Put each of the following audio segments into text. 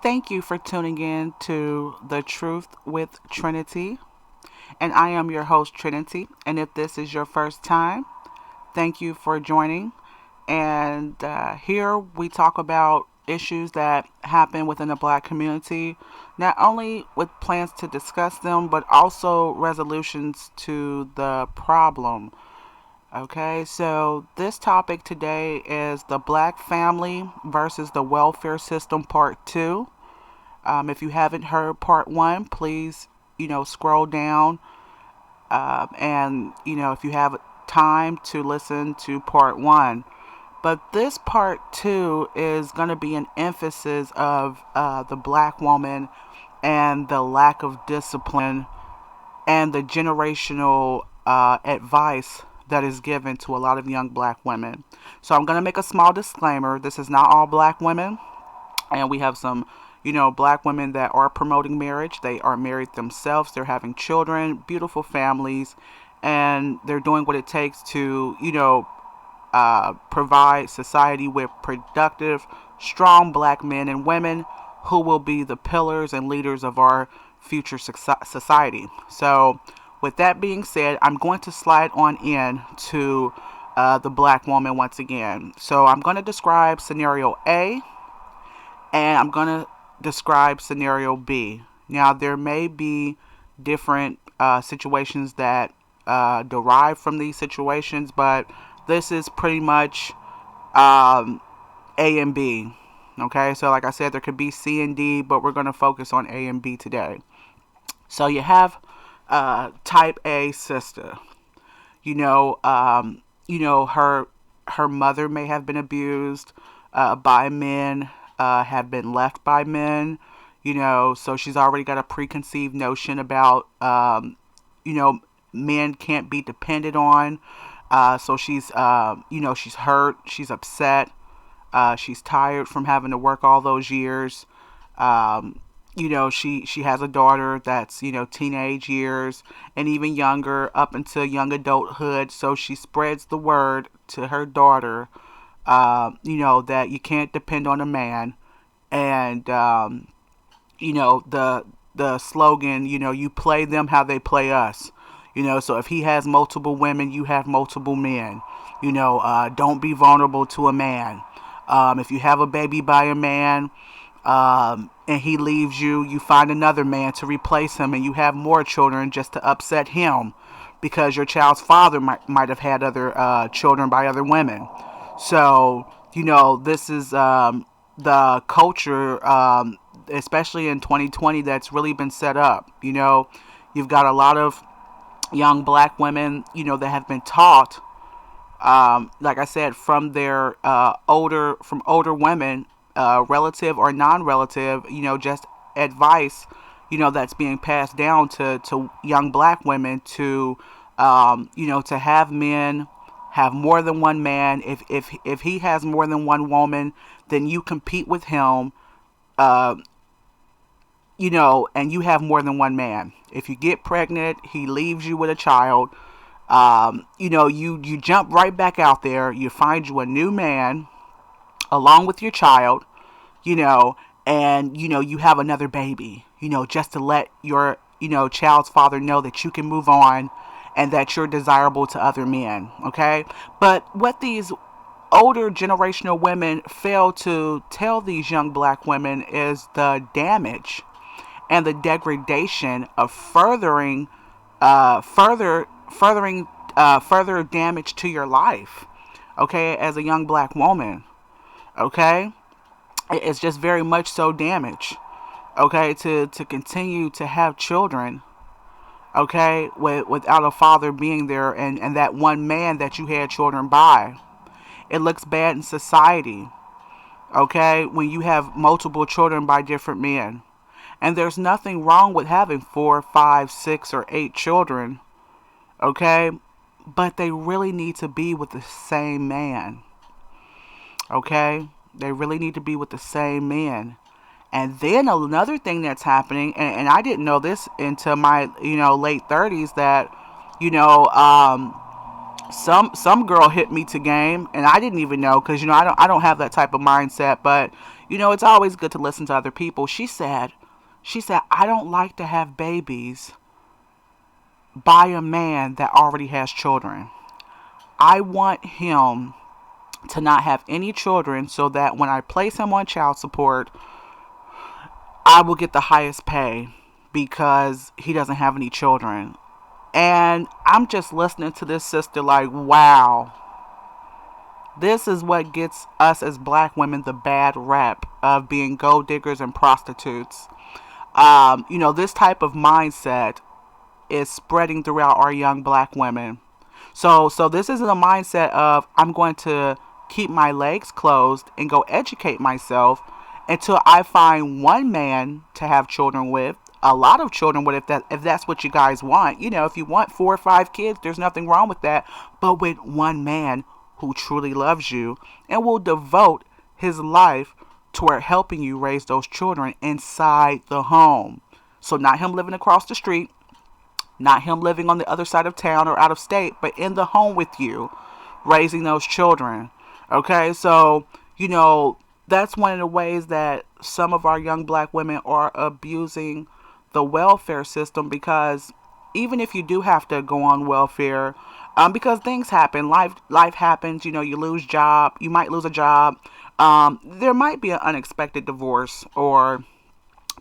Thank you for tuning in to The Truth with Trinity. And I am your host, Trinity. And if this is your first time, thank you for joining. And here we talk about issues that happen within the black community, not only with plans to discuss them, but also resolutions to the problem. Okay, so this topic today is the black family versus the welfare system, part two. If you haven't heard part one, please, scroll down. And if you have time to listen to part one. But this part two is going to be an emphasis of the black woman and the lack of discipline and the generational advice that is given to a lot of young black women. So I'm going to make a small disclaimer. This is not all black women. And we have some, black women that are promoting marriage. They are married themselves. They're having children, beautiful families, and they're doing what it takes to, provide society with productive, strong black men and women who will be the pillars and leaders of our future society. So, with that being said, I'm going to slide on in to the black woman once again. So, I'm going to describe scenario A, and I'm going to describe scenario B. Now, there may be different situations that derive from these situations, but this is pretty much A and B. Okay, so like I said, there could be C and D, but we're going to focus on A and B today. So you have type A sister. Her mother may have been abused by men, have been left by men. So she's already got a preconceived notion about men can't be depended on. So she's she's hurt, she's upset, she's tired from having to work all those years. She has a daughter that's, teenage years and even younger up until young adulthood. So she spreads the word to her daughter, that you can't depend on a man. And, the slogan, you play them how they play us. So if he has multiple women, you have multiple men. Don't be vulnerable to a man. If you have a baby by a man, and he leaves you, you find another man to replace him, and you have more children just to upset him because your child's father might have had other children by other women. So, this is the culture, especially in 2020, that's really been set up. You've got a lot of young black women, that have been taught, like I said, from their older women, relative or non-relative, just advice, that's being passed down to young black women to, to have men have more than one man. If he has more than one woman, then you compete with him, and you have more than one man. If you get pregnant, he leaves you with a child. You jump right back out there. You find you a new man along with your child, and, you have another baby, just to let your, child's father know that you can move on and that you're desirable to other men. Okay. But what these older generational women fail to tell these young black women is the damage and the degradation of further damage to your life. Okay. As a young black woman. Okay. It's just very much so damage. Okay. To continue to have children. Okay. Without a father being there and that one man that you had children by. It looks bad in society. Okay. When you have multiple children by different men. And there's nothing wrong with having 4, 5, 6, or 8 children. Okay. But they really need to be with the same man. Okay. They really need to be with the same man. And then another thing that's happening, and I didn't know this until my, late 30s, that, some girl hit me to game, and I didn't even know, because, I don't have that type of mindset. But, It's always good to listen to other people. She said, I don't like to have babies by a man that already has children. I want him to not have any children so that when I place him on child support, I will get the highest pay because he doesn't have any children. And I'm just listening to this sister like, wow, this is what gets us as black women the bad rep of being gold diggers and prostitutes. This type of mindset is spreading throughout our young black women. So this isn't a mindset of I'm going to keep my legs closed and go educate myself until I find one man to have children with, a lot of children with, if that's what you guys want. If you want 4 or 5 kids, there's nothing wrong with that. But with one man who truly loves you and will devote his life toward helping you raise those children inside the home. So not him living across the street, not him living on the other side of town or out of state, but in the home with you, raising those children. Okay, so, that's one of the ways that some of our young black women are abusing the welfare system, because even if you do have to go on welfare, because things happen, life happens, you might lose a job, there might be an unexpected divorce, or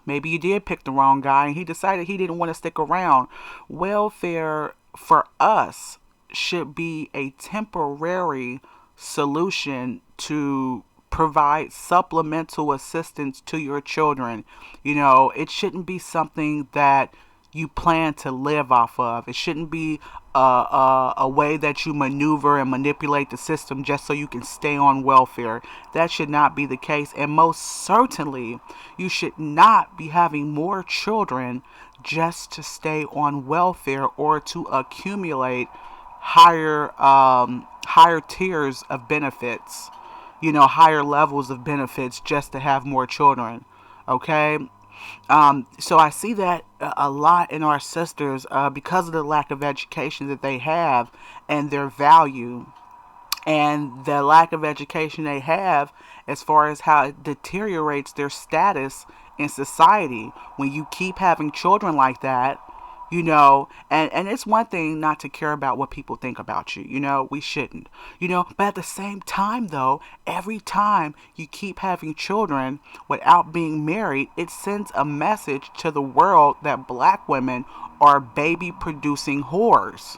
maybe you did pick the wrong guy and he decided he didn't want to stick around. Welfare for us should be a temporary solution to provide supplemental assistance to your children. It shouldn't be something that you plan to live off of. It shouldn't be a way that you maneuver and manipulate the system just so you can stay on welfare. That should not be the case. And most certainly, you should not be having more children just to stay on welfare or to accumulate higher tiers of benefits, higher levels of benefits just to have more children. Okay. So I see that a lot in our sisters because of the lack of education that they have and their value, and the lack of education they have as far as how it deteriorates their status in society. When you keep having children like that, and it's one thing not to care about what people think about you, we shouldn't, but at the same time though, every time you keep having children without being married, it sends a message to the world that black women are baby producing whores.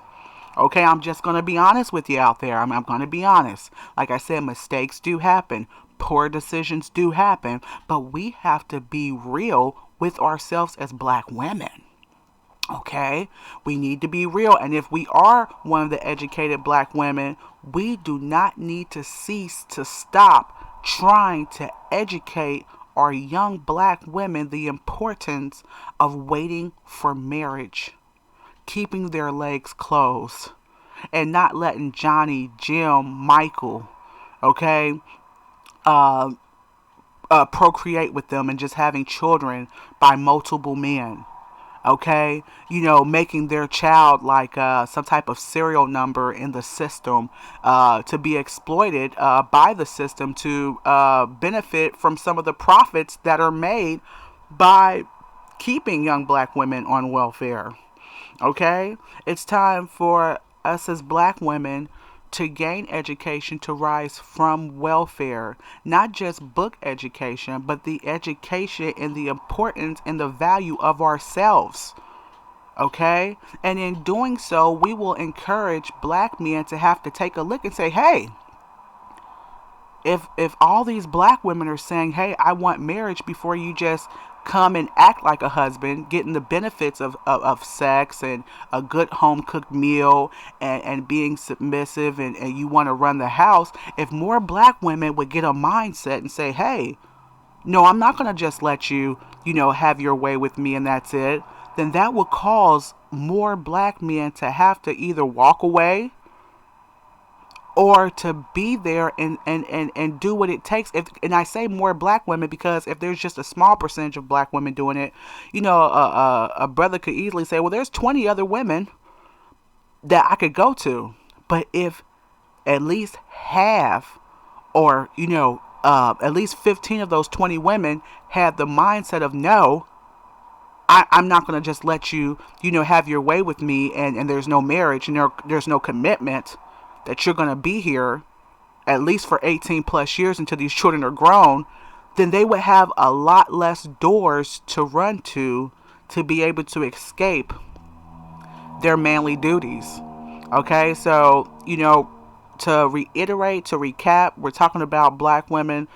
Okay, I'm just going to be honest with you out there. I'm going to be honest. Like I said, mistakes do happen. Poor decisions do happen. But we have to be real with ourselves as black women. Okay, we need to be real. And if we are one of the educated black women, we do not need to cease to stop trying to educate our young black women the importance of waiting for marriage, keeping their legs closed, and not letting Johnny, Jim, Michael, okay, procreate with them and just having children by multiple men. Okay, making their child like some type of serial number in the system to be exploited by the system to benefit from some of the profits that are made by keeping young black women on welfare. Okay, it's time for us as black women to gain education, to rise from welfare, not just book education, but the education and the importance and the value of ourselves. Okay, and in doing so, we will encourage black men to have to take a look and say, hey, if all these black women are saying, hey, I want marriage before you just come and act like a husband, getting the benefits of sex and a good home cooked meal and being submissive and you want to run the house, if more black women would get a mindset and say, hey, no, I'm not going to just let you, have your way with me and that's it, then that would cause more black men to have to either walk away or to be there and do what it takes. And I say more black women because if there's just a small percentage of black women doing it, a brother could easily say, well, there's 20 other women that I could go to. But if at least half or, at least 15 of those 20 women had the mindset of, no, I'm not going to just let you, have your way with me, and there's no marriage, and there's no commitment that you're going to be here at least for 18 plus years until these children are grown. Then they would have a lot less doors to run to be able to escape their manly duties. Okay, so, to reiterate, to recap, we're talking about black women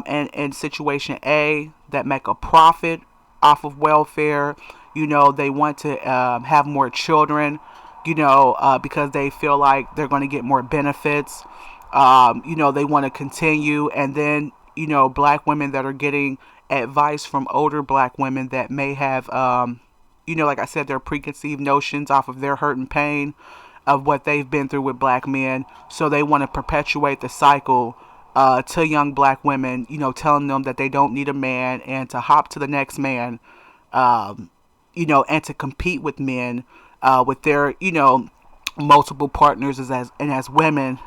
in situation A that make a profit off of welfare. They want to have more children, because they feel like they're going to get more benefits. They want to continue. And then, black women that are getting advice from older black women that may have, like I said, their preconceived notions off of their hurt and pain of what they've been through with black men. So they want to perpetuate the cycle to young black women, telling them that they don't need a man and to hop to the next man, and to compete with men with their, multiple partners as women.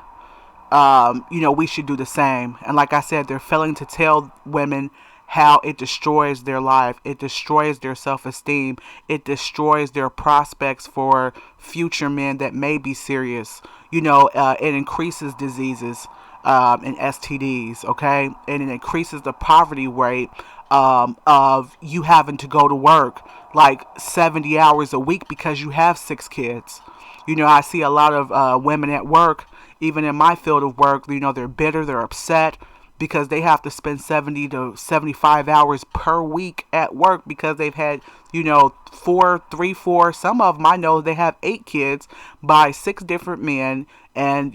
We should do the same. And like I said, they're failing to tell women how it destroys their life. It destroys their self-esteem. It destroys their prospects for future men that may be serious. It increases diseases and STDs, okay? And it increases the poverty rate of you having to go to work like 70 hours a week because you have 6 kids. I see a lot of women at work, even in my field of work, they're bitter, they're upset, because they have to spend 70 to 75 hours per week at work because they've had, 4, some of them I know they have 8 kids by 6 different men. And,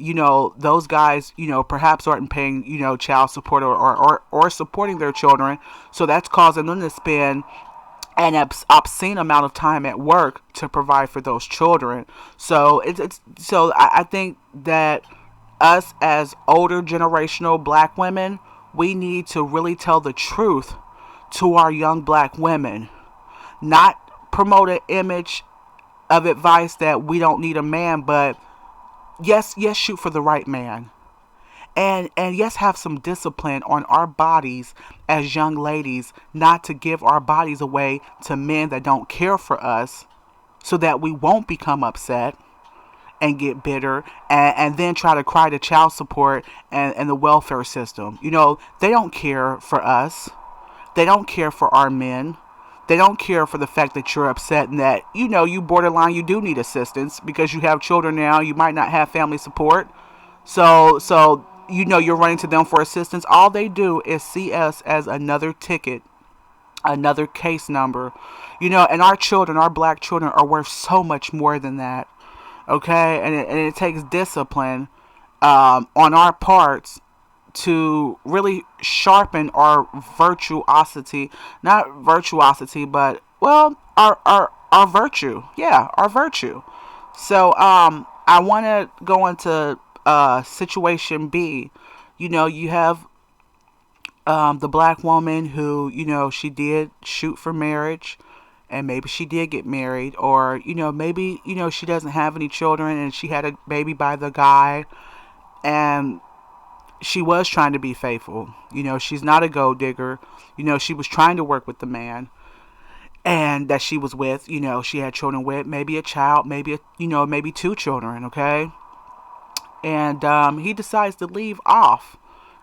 those guys, perhaps aren't paying, child support or supporting their children. So that's causing them to spend an obscene amount of time at work to provide for those children. So I think that us as older generational black women, we need to really tell the truth to our young black women, not promote an image of advice that we don't need a man, but yes, shoot for the right man. And yes, have some discipline on our bodies as young ladies, not to give our bodies away to men that don't care for us, so that we won't become upset and get bitter and then try to cry to child support and the welfare system. They don't care for us. They don't care for our men. They don't care for the fact that you're upset and that, you borderline, you do need assistance because you have children now. You might not have family support. So you're running to them for assistance. All they do is see us as another ticket, another case number, and our children, our black children, are worth so much more than that. Okay, and it takes discipline on our parts to really sharpen our virtuosity, not virtuosity, but our virtue. Yeah, our virtue. So I want to go into situation B. You have the black woman who, she did shoot for marriage, and maybe she did get married, or, maybe, she doesn't have any children and she had a baby by the guy, and she was trying to be faithful. She's not a gold digger. She was trying to work with the man and that she was with, she had children with, maybe a child, maybe maybe 2 children, okay? And he decides to leave off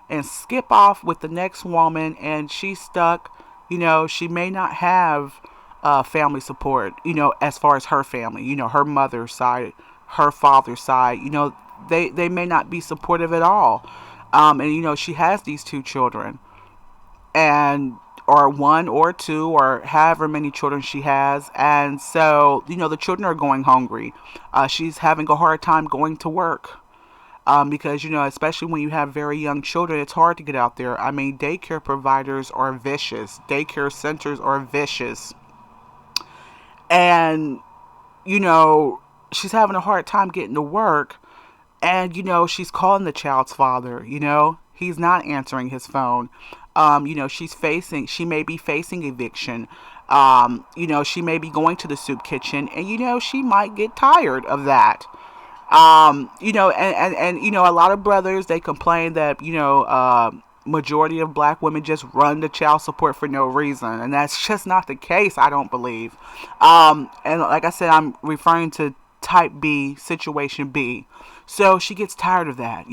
and skip off with the next woman, and she's stuck. She may not have family support, as far as her family, her mother's side, her father's side, they may not be supportive at all. And, she has these 2 children, and, or 1 or 2, or however many children she has. And so, the children are going hungry. She's having a hard time going to work. Because, especially when you have very young children, it's hard to get out there. I mean, daycare providers are vicious. Daycare centers are vicious. And, she's having a hard time getting to work. And, she's calling the child's father, he's not answering his phone. She may be facing eviction. She may be going to the soup kitchen, and, she might get tired of that. And a lot of brothers, they complain that, majority of black women just run to child support for no reason, and that's just not the case, I don't believe. And like I said, I'm referring to type B, situation B. So she gets tired of that,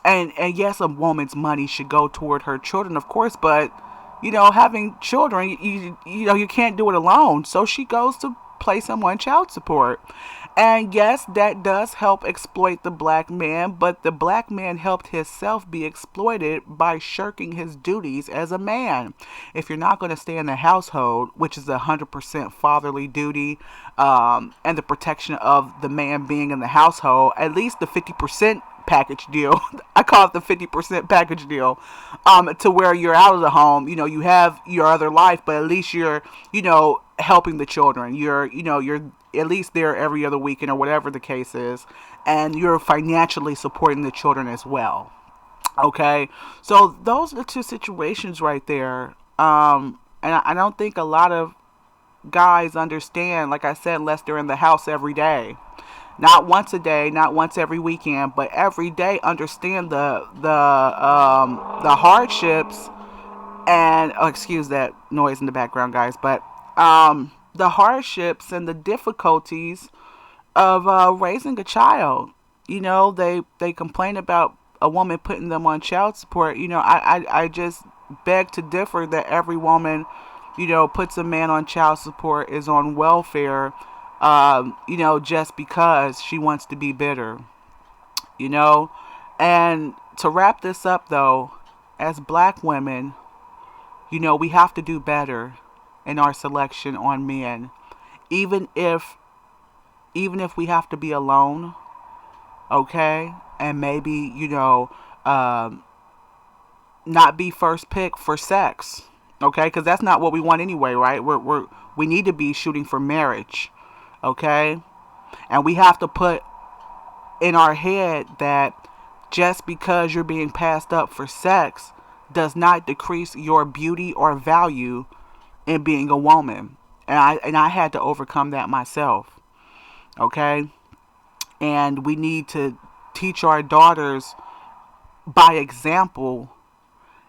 and yes, a woman's money should go toward her children, of course, but having children, you can't do it alone. So she goes to place him on child support. And yes, that does help exploit the black man, but the black man helped himself be exploited by shirking his duties as a man. If you're not going to stay in the household, which is 100% fatherly duty, and the protection of the man being in the household, at least the 50% package deal. I call it the 50% package deal, to where you're out of the home, you have your other life, but at least you're, helping the children. You're at least there every other weekend or whatever the case is, and you're financially supporting the children as well. Okay, so those are the two situations right there. And I don't think a lot of guys understand, like I said, unless they're in the house every day. Not once a day, not once every weekend, but every day. Understand the hardships and excuse that noise in the background, guys. But the hardships and the difficulties of raising a child. They complain about a woman putting them on child support. I just beg to differ that every woman, puts a man on child support is on welfare. Just because she wants to be bitter, and to wrap this up though, as black women, we have to do better in our selection on men, even if we have to be alone, okay, and maybe, not be first pick for sex, okay, because that's not what we want anyway, right? We need to be shooting for marriage. Okay? And we have to put in our head that just because you're being passed up for sex does not decrease your beauty or value in being a woman. And I had to overcome that myself. Okay? And we need to teach our daughters by example.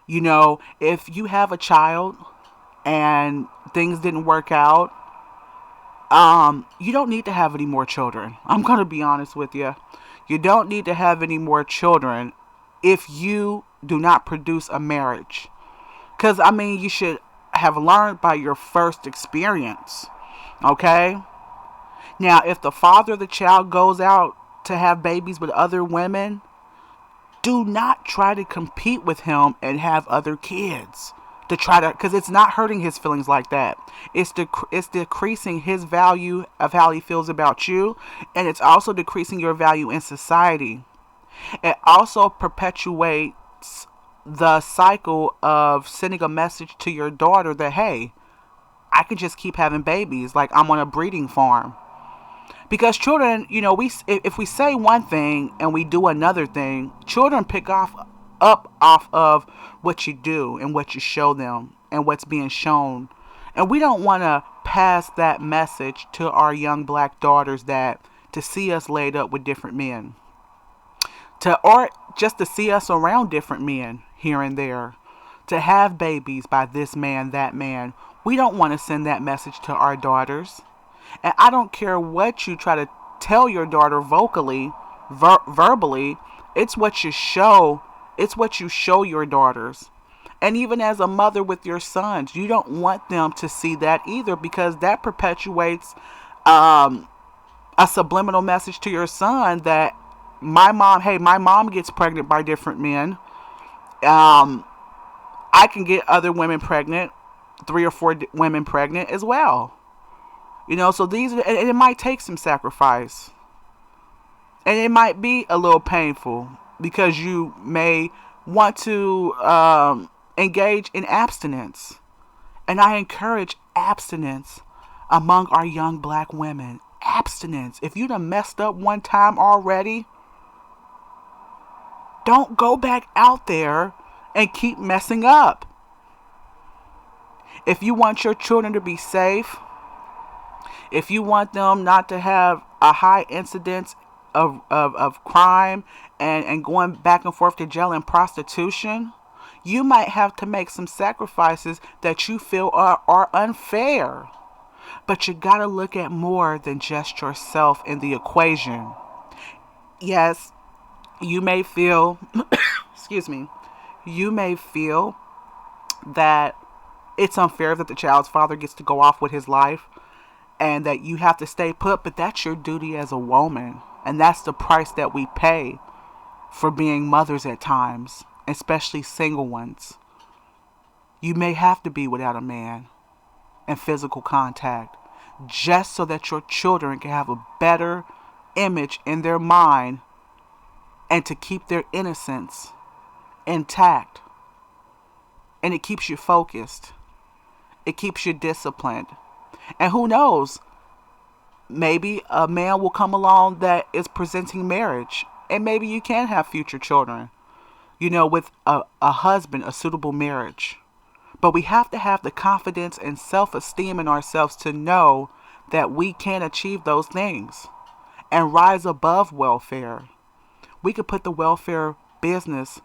If you have a child and things didn't work out, you don't need to have any more children. I'm going to be honest with you. You don't need to have any more children if you do not produce a marriage. Because, you should have learned by your first experience. Okay? Now, if the father of the child goes out to have babies with other women, do not try to compete with him and have other kids. Because it's not hurting his feelings like that. It's decreasing his value of how he feels about you, and it's also decreasing your value in society. It also perpetuates the cycle of sending a message to your daughter that, hey, I can just keep having babies like I'm on a breeding farm. Because children, if we say one thing and we do another thing, children pick up off of what you do and what you show them and what's being shown. And we don't want to pass that message to our young black daughters that to see us laid up with different men, or just to see us around different men here and there, to have babies by this man, that man. We don't want to send that message to our daughters. And I don't care what you try to tell your daughter vocally, verbally. It's what you show. It's what you show your daughters. And even as a mother with your sons, you don't want them to see that either, because that perpetuates a subliminal message to your son that my mom gets pregnant by different men. I can get other women pregnant, 3 or 4 women pregnant as well. So and it might take some sacrifice. And it might be a little painful because you may want to engage in abstinence. And I encourage abstinence among our young black women. Abstinence. If you done messed up one time already, don't go back out there and keep messing up. If you want your children to be safe, if you want them not to have a high incidence of crime and going back and forth to jail and prostitution, you might have to make some sacrifices that you feel are unfair. But you gotta look at more than just yourself in the equation. Yes, you may feel, excuse me, you may feel that it's unfair that the child's father gets to go off with his life and that you have to stay put, but that's your duty as a woman. And that's the price that we pay for being mothers at times, especially single ones. You may have to be without a man and physical contact just so that your children can have a better image in their mind and to keep their innocence intact. And it keeps you focused. It keeps you disciplined. And who knows, maybe a man will come along that is presenting marriage. And maybe you can have future children, with a husband, a suitable marriage. But we have to have the confidence and self-esteem in ourselves to know that we can achieve those things and rise above welfare. We could put the welfare business,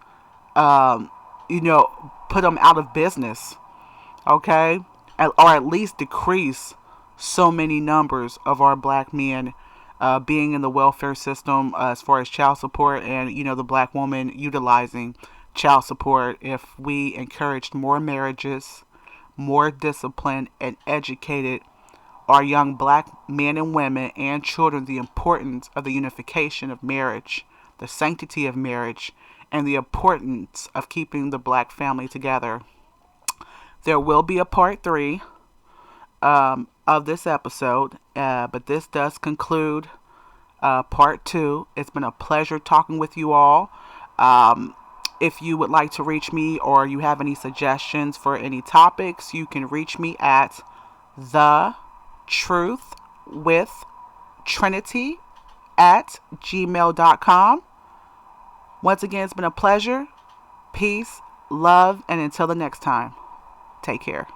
put them out of business, okay? Or at least decrease so many numbers of our black men being in the welfare system as far as child support and, the black woman utilizing child support. If we encouraged more marriages, more discipline, and educated our young black men and women and children the importance of the unification of marriage, the sanctity of marriage, and the importance of keeping the black family together. There will be a part 3 of this episode, but this does conclude part 2. It's been a pleasure talking with you all. If you would like to reach me or you have any suggestions for any topics, you can reach me at thetruthwithtrinity@gmail.com. Once again, it's been a pleasure. Peace, love, and until the next time, take care.